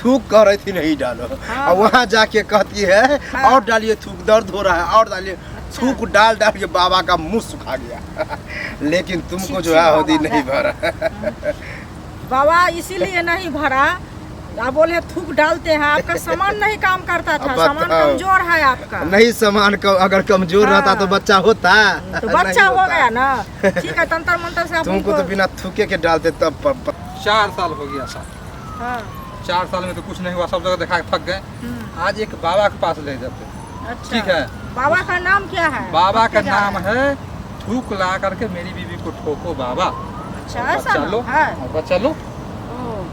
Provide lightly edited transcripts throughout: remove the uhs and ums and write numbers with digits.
थूक कह रही थी नहीं डालो, हाँ। और वहाँ जाके कहती है हाँ। और डालिए थूक, दर्द हो रहा है और डालिए थूक। डाल डाल के बाबा का मुंह सुखा गया। लेकिन तुमको जो है हौदी नहीं भरा। बाबा इसीलिए नहीं भरा, आप बोले थूक डालते हैं, आपका सामान नहीं काम करता था, सामान कमजोर है आपका। नहीं सामान अगर कमजोर हाँ। रहता तो बच्चा होता, तो बच्चा हो गया ना। ठीक है, तंत्र मंत्र से आप तुमको तो बिना थूके के डालते तब 4 साल हो गया साहब। हाँ। 4 साल में तो कुछ नहीं हुआ, सब जगह दिखा के थक गए। आज एक बाबा के पास ले जाते। अच्छा। ठीक है। बाबा का नाम क्या है? बाबा का बच्चे जा नाम रहे हैं। है थूक ला करके मेरी बीवी को ठोको बाबा। अच्छा, ऐसा चलो नाम है? चलो ओ,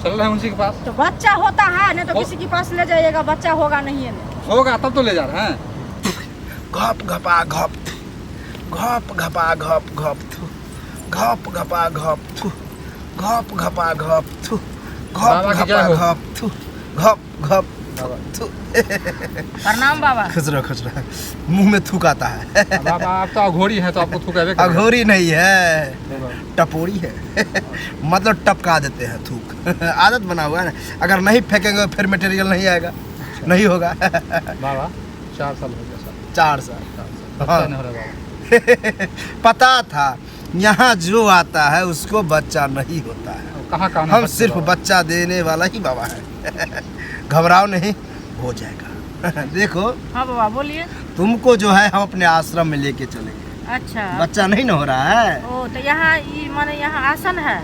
चल रहे हैं उसी के पास। तो बच्चा होता है नहीं तो किसी के पास ले जाइएगा, बच्चा होगा नहीं है नहीं। होगा तब तो ले जा रहे हैं। घप घपा घप घप घपा घप घप थू, घप घपा घप थू, घप घपा घप थू, घप बाबा की जय घपा हो। घप थू, घप घप थू। प्रणाम बाबा। खचरा खचरा मुंह में थूक आता है। बाबा आप तो अघोरी हैं तो आपको थूक है। अघोरी नहीं है, टपोरी है। मतलब टपका देते हैं थूक। आदत बना हुआ है ना, अगर नहीं फेंकेंगे फिर मटेरियल नहीं आएगा, नहीं होगा। बाबा 4 साल हो गया सर। 4 साल। 4 साल हाँ। बच्चा नहीं हो रहा बाबा। पता था यहाँ जो आता है उसको बच्चा नहीं होता है। कहाँ हम सिर्फ बच्चा देने वाला ही बाबा है। घबराओ नहीं, हो जाएगा। देखो हाँ बाबा बोलिए। तुमको जो है हम अपने आश्रम में लेके चलेंगे। अच्छा। बच्चा नहीं ना हो रहा है। ओ तो यहाँ माने यहाँ आसन है।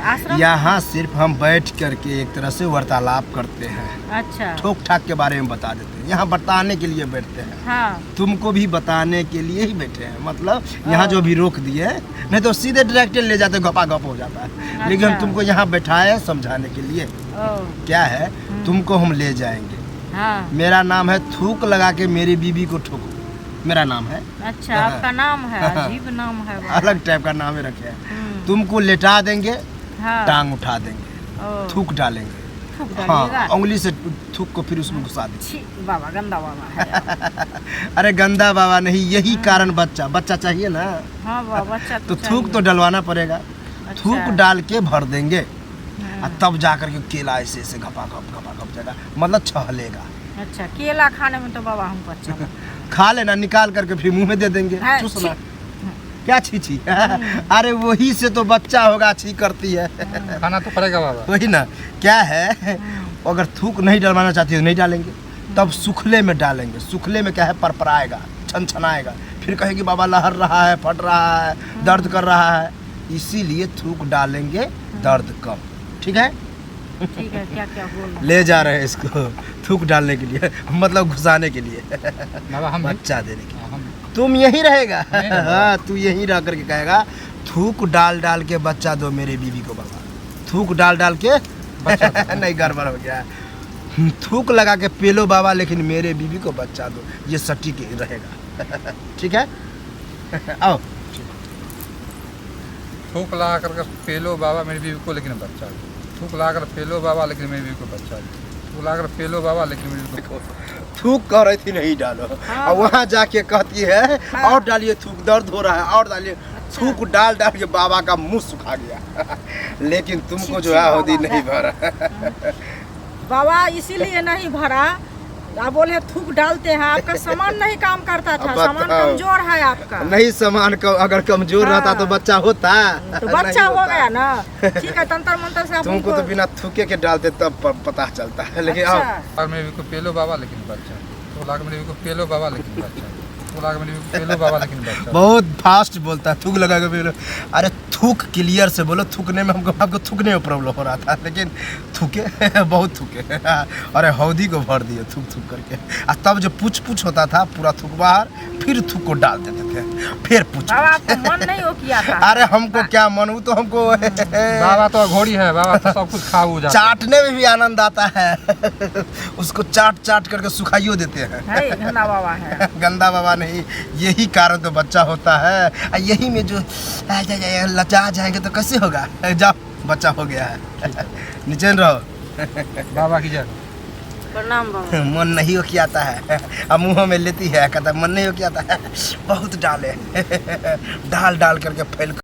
आश्रम। यहाँ सिर्फ हम बैठ करके एक तरह से वार्तालाप करते हैं, अच्छा। ठोक ठाक के बारे में बता देते हैं। यहाँ बताने के लिए बैठते हैं, हाँ। तुमको भी बताने के लिए ही बैठे हैं। मतलब यहाँ जो भी रोक दिए, नहीं तो सीधे डायरेक्ट ले जाते, घपा घप हो जाता है। लेकिन हम तुमको यहाँ बैठाए समझाने के लिए। ओ। क्या है, तुमको हम ले जाएंगे। हाँ। मेरा नाम है थूक लगा के मेरी बीबी को ठोको, मेरा नाम है। अच्छा, आपका नाम है, अजीब नाम है बाबा। अलग टाइप का नाम है रखे हैं। तुमको लेटा देंगे, हाँ। टांग उठा देंगे, ओ, थूक डालेंगे। थूक डालिएगा। हाँ, उंगली से थूक को फिर उसमें घुसा देंगे। छी, बाबा गंदा बाबा है। अरे गंदा बाबा नहीं, यही कारण बच्चा चाहिए ना। हाँ बाबा, बच्चा तो थूक तो डलवाना पड़ेगा। अच्छा। थूक डाल के भर देंगे, और तब जाकर के केला ऐसे ऐसे घपा घप जाएगा, मतलब छहलेगा। अच्छा, केला खाने में तो बाबा हमको अच्छा लगता है। खा लेना, निकाल करके फिर मुंह में दे देंगे, हाँ, चूसना। क्या छी? अरे वही से तो बच्चा होगा, छी करती है। खाना तो पड़ेगा बाबा। वही ना। क्या है, अगर थूक नहीं डलवाना चाहती तो नहीं डालेंगे, तब सूखले में डालेंगे। सूखले में क्या है, परपराएगा, छनछनाएगा, फिर कहेगी बाबा लहर रहा है, फट रहा है, दर्द कर रहा है। इसीलिए थूक डालेंगे, दर्द कम। ठीक है। ठीक है, क्या क्या बोल रहे ले जा रहे हैं इसको थूक डालने के लिए, मतलब घुसाने के लिए, बाबा हम बच्चा देने के लिए। हम तुम यहीं रहेगा। नहीं रहूँगा। हाँ, तू यहीं रह करके कहेगा थूक डाल डाल के बच्चा दो मेरी बीवी को बाबा। थूक डाल डाल के नहीं, गड़बड़ हो गया। थूक लगा के पेलो बाबा, लेकिन मेरे बीवी को बच्चा दो, ये सटीक रहेगा। ठीक है। आओ। थूक ला करके पेलो बाबा मेरी बीवी को, लेकिन बच्चा दो। थूक ला कर पेलो बाबा, लेकिन मेरी बीवी को बच्चा दो। थूक ला कर पेलो बाबा, लेकिन मेरी बीवी को। थूक कह रही थी नहीं डालो, हाँ। और वहाँ जाके कहती है हाँ। और डालिए थूक, दर्द हो रहा है और डालिए थूक। डाल डाल के बाबा का मुंह सुखा गया। लेकिन तुमको जो है हौदी नहीं भरा। बाबा इसीलिए नहीं भरा, आप बोले थूक डालते हैं, आपका सामान नहीं काम करता था, सामान कमजोर है आपका। नहीं सामान अगर कमजोर हाँ। रहता तो बच्चा होता, तो बच्चा नहीं हो होता। गया ना। ठीक है, तंत्र मंत्र से आप तुमको तो बिना थूके के डालते तब पता चलता है। लेकिन अच्छा। अब और मेरी बीवी को पेलो बाबा, लेकिन बच्चा। थूक ला कर मेरी बीवी को पेलो बाबा, लेकिन बच्चा। थूक ला कर मेरी बीवी को पेलो बाबा, लेकिन बच्चा। बहुत फास्ट बोलता है, थूक लगा के बोलो। अरे थूक क्लियर से बोलो, थूकने में आपको थूकने में प्रॉब्लम हो रहा था, लेकिन थूके बहुत थूके। अरे हौदी को भर दिए थूक थूक करके। और तब जो पूछ होता था, पूरा थूक बाहर, फिर थूक को डाल देते थे, फिर पूछ। बाबा आपको मन नहीं हो किया था? अरे हमको क्या मन, वो तो हमको बाबा तो अघोरी है, बाबा तो सब कुछ खा जाता है। चाटने में भी आनंद आता है। उसको चाट चाट करके सुखाइयो देते हैं। है, गंदा बाबा है। गंदा बाबा नहीं, यही कारण तो बच्चा होता है। यही में जो लचा जाएंगे तो कैसे होगा। जाओ, बच्चा हो गया है। नीचे रहो। बाबा की जय। प्रणाम बाबा। मन नहीं हो कियाता है, अब मुँह में लेती है, कहता मन नहीं हो कियाता है, बहुत डाले। डाल डाल करके फैल